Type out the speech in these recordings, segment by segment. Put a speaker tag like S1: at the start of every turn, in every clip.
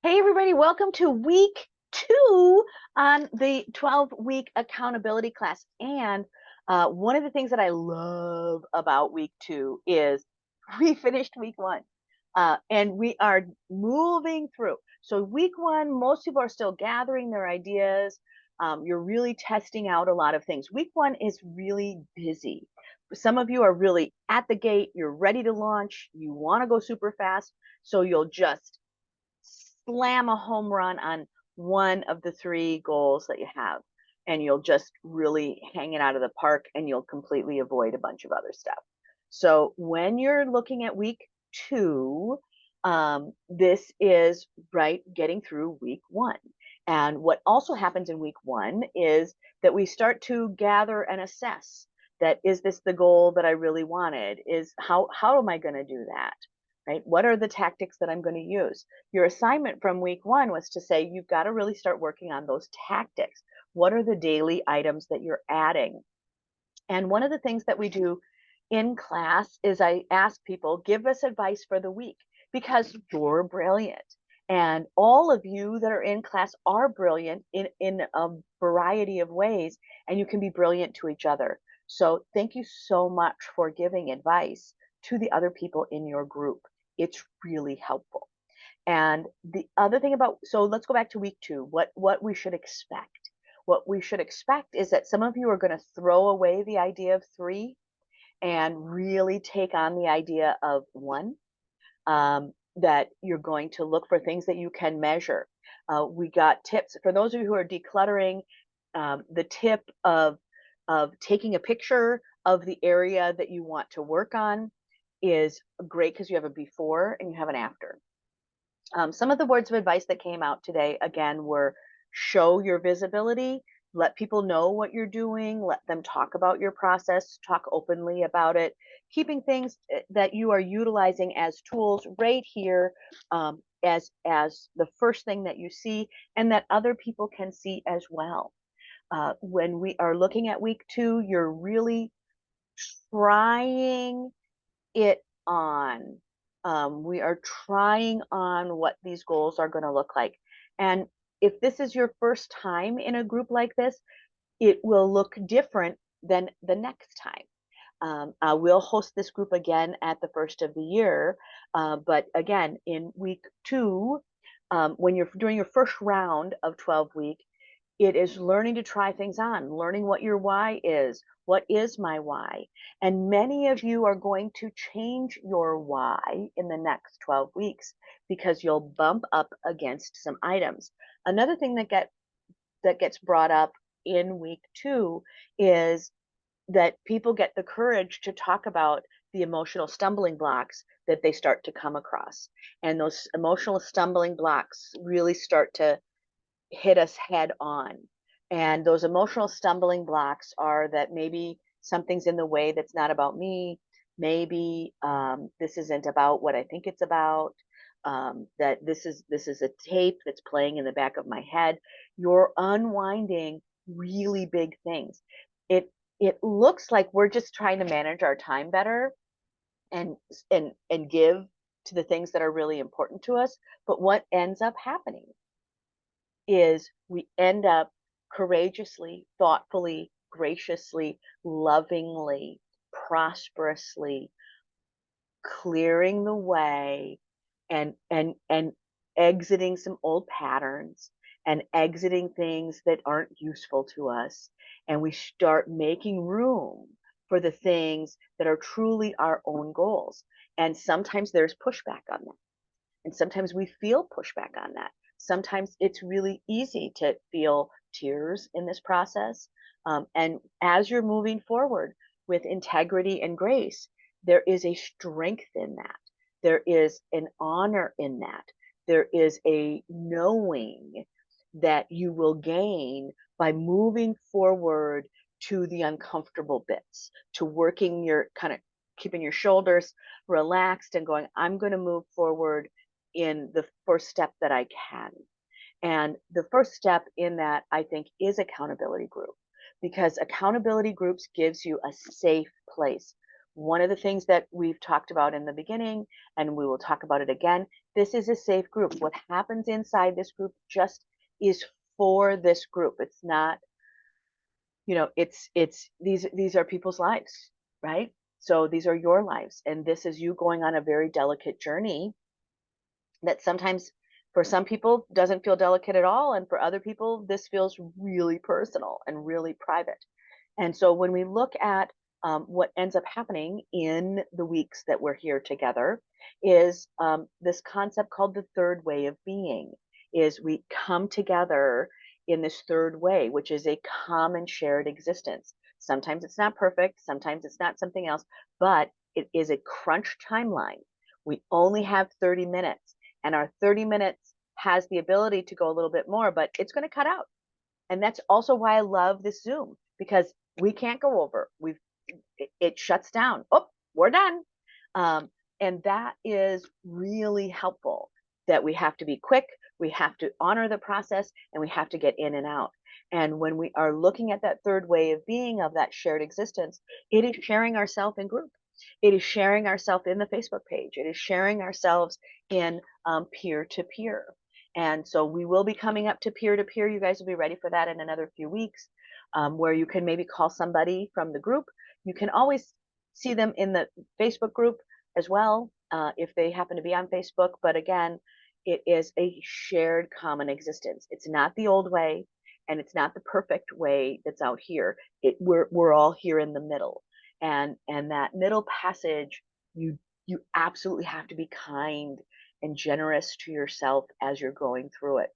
S1: Hey, everybody, welcome to week 2 on the 12-week accountability class. And one of the things that I love about week 2 is we finished week 1 and we are moving through. So, week 1, most people are still gathering their ideas. You're really testing out a lot of things. Week 1 is really busy. Some of you are really at the gate, you're ready to launch, you want to go super fast. So, you'll just slam a home run on one of the 3 goals that you have, and you'll just really hang it out of the park, and you'll completely avoid a bunch of other stuff. So when you're looking at week 2, this is right getting through week 1. And what also happens in week 1 is that we start to gather and assess that, is this the goal that I really wanted? Is how am I going to do that? Right? What are the tactics that I'm going to use? Your assignment from week 1 was to say you've got to really start working on those tactics. What are the daily items that you're adding? And one of the things that we do in class is I ask people, give us advice for the week, because you're brilliant. And all of you that are in class are brilliant in a variety of ways, and you can be brilliant to each other. So thank you so much for giving advice to the other people in your group. It's really helpful. And the other thing about, so let's go back to week 2, what we should expect. What we should expect is that some of you are going to throw away the idea of 3 and really take on the idea of 1. That you're going to look for things that you can measure. We got tips for those of you who are decluttering. The tip of taking a picture of the area that you want to work on is great, because you have a before and you have an after. Some of the words of advice that came out today, again, were show your visibility, let people know what you're doing, let them talk about your process, talk openly about it, keeping things that you are utilizing as tools right here, as the first thing that you see, and that other people can see as well. When we are looking at week 2, you're really trying it on. We are trying on what these goals are going to look like. And if this is your first time in a group like this, it will look different than the next time. I will host this group again at the first of the year. But again, in week 2, when you're doing your first round of 12-week, it is learning to try things on, learning what your why is. What is my why? And many of you are going to change your why in the next 12 weeks, because you'll bump up against some items. Another thing that gets brought up in week 2 is that people get the courage to talk about the emotional stumbling blocks that they start to come across. And those emotional stumbling blocks really start to hit us head on. And those emotional stumbling blocks are that maybe something's in the way that's not about me. Maybe this isn't about what I think it's about. That this is a tape that's playing in the back of my head. You're unwinding really big things. It it looks like we're just trying to manage our time better and and give to the things that are really important to us. But what ends up happening is we end up courageously, thoughtfully, graciously, lovingly, prosperously clearing the way, and exiting some old patterns, and exiting things that aren't useful to us, and we start making room for the things that are truly our own goals. And sometimes there's pushback on that, and sometimes we feel pushback on that. Sometimes it's really easy to feel tears in this process. And as you're moving forward with integrity and grace, there is a strength in that. There is an honor in that. There is a knowing that you will gain by moving forward to the uncomfortable bits, to working your kind of keeping your shoulders relaxed and going, I'm going to move forward in the first step that I can. And the first step in that, I think, is accountability group, because accountability groups gives you a safe place. One of the things that we've talked about in the beginning, and we will talk about it again, This is a safe group. What happens inside this group just is for this group. It's not, it's these are people's lives, right? So these are your lives, and this is you going on a very delicate journey that sometimes for some people doesn't feel delicate at all, and for other people this feels really personal and really private. And so when we look at what ends up happening in the weeks that we're here together is this concept called the third way of being. Is we come together in this third way, which is a common shared existence. Sometimes it's not perfect, sometimes it's not something else, but it is a crunch timeline. We only have 30 minutes, and our 30 minutes has the ability to go a little bit more, but it's going to cut out. And that's also why I love this Zoom, because we can't go over. It shuts down. Oh, we're done. Um, and that is really helpful, that we have to be quick, we have to honor the process, and we have to get in and out. And when we are looking at that third way of being, of that shared existence, it is sharing ourselves in group. It is sharing ourselves in the Facebook page. It is sharing ourselves in peer to peer. And so we will be coming up to peer to peer. You guys will be ready for that in another few weeks, where you can maybe call somebody from the group. You can always see them in the Facebook group as well, if they happen to be on Facebook. But again, it is a shared common existence. It's not the old way, and it's not the perfect way that's out here. We're all here in the middle, and that middle passage, you absolutely have to be kind and generous to yourself as you're going through it.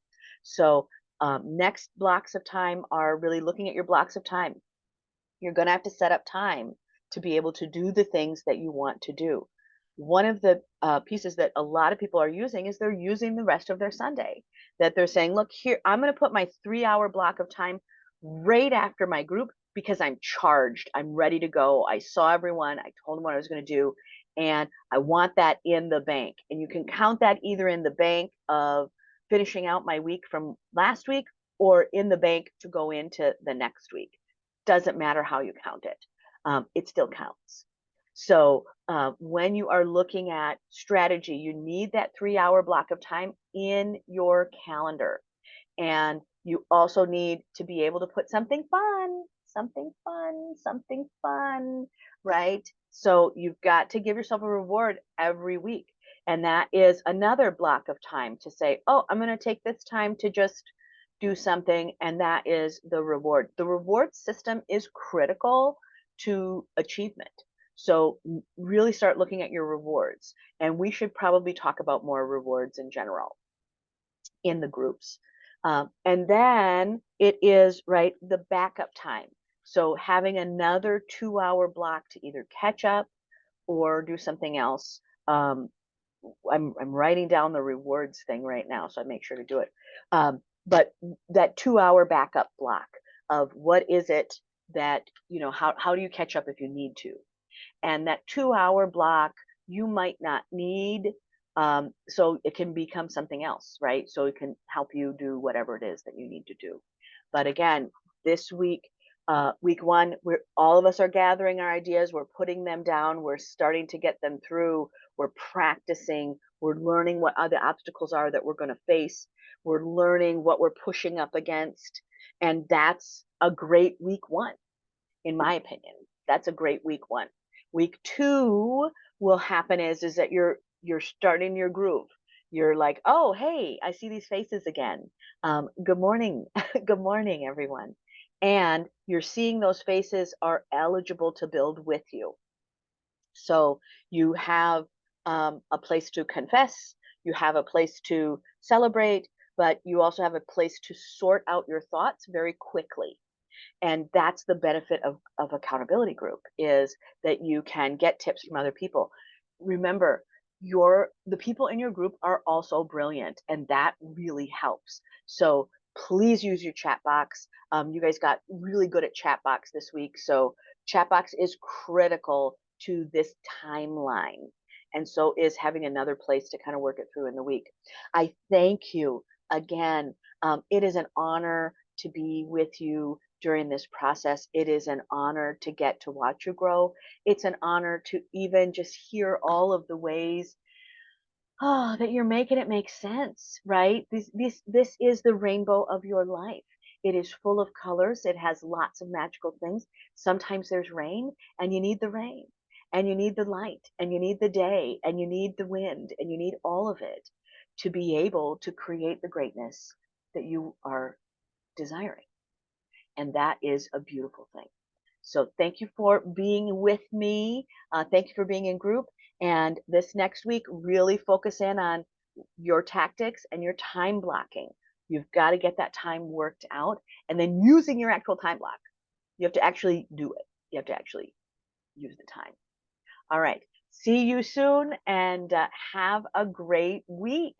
S1: So next blocks of time are really looking at your blocks of time. You're going to have to set up time to be able to do the things that you want to do. One of the pieces that a lot of people are using is they're using the rest of their Sunday. That they're saying, look, here, I'm going to put my 3-hour block of time right after my group because I'm charged. I'm ready to go. I saw everyone. I told them what I was going to do. And I want that in the bank. And you can count that either in the bank of finishing out my week from last week, or in the bank to go into the next week. Doesn't matter how you count it. It still counts. So when you are looking at strategy, you need that 3-hour block of time in your calendar. And you also need to be able to put something fun, something fun, right? So you've got to give yourself a reward every week. And that is another block of time to say, oh, I'm going to take this time to just do something. And that is the reward. The reward system is critical to achievement. So really start looking at your rewards. And we should probably talk about more rewards in general in the groups. And then it is, right, the backup time. So having another 2-hour block to either catch up or do something else. I'm writing down the rewards thing right now, so I make sure to do it. But that 2-hour backup block of what is it that, how do you catch up if you need to? And that 2-hour block you might not need, so it can become something else, right? So it can help you do whatever it is that you need to do. But again, this week, week one, all of us are gathering our ideas, we're putting them down, we're starting to get them through, we're practicing, we're learning what other obstacles are that we're going to face, we're learning what we're pushing up against, and that's a great week one, in my opinion. That's a great week one. Week two will happen is that you're starting your groove. You're like, oh, hey, I see these faces again. Good morning. Good morning, everyone. And you're seeing those faces are eligible to build with you. So you have a place to confess, you have a place to celebrate, but you also have a place to sort out your thoughts very quickly. And that's the benefit of accountability group, is that you can get tips from other people. Remember, the people in your group are also brilliant, and that really helps. So please use your chat box. You guys got really good at chat box this week, so chat box is critical to this timeline, and so is having another place to kind of work it through in the week. I thank you again. It is an honor to be with you during this process. It is an honor to get to watch you grow. It's an honor to even just hear all of the ways Oh, that you're making it make sense, right? This is the rainbow of your life. It is full of colors. It has lots of magical things. Sometimes there's rain, and you need the rain, and you need the light, and you need the day, and you need the wind, and you need all of it to be able to create the greatness that you are desiring. And that is a beautiful thing. So thank you for being with me. Thank you for being in group. And this next week, really focus in on your tactics and your time blocking. You've got to get that time worked out and then using your actual time block. You have to actually do it. You have to actually use the time. All right. See you soon and have a great week.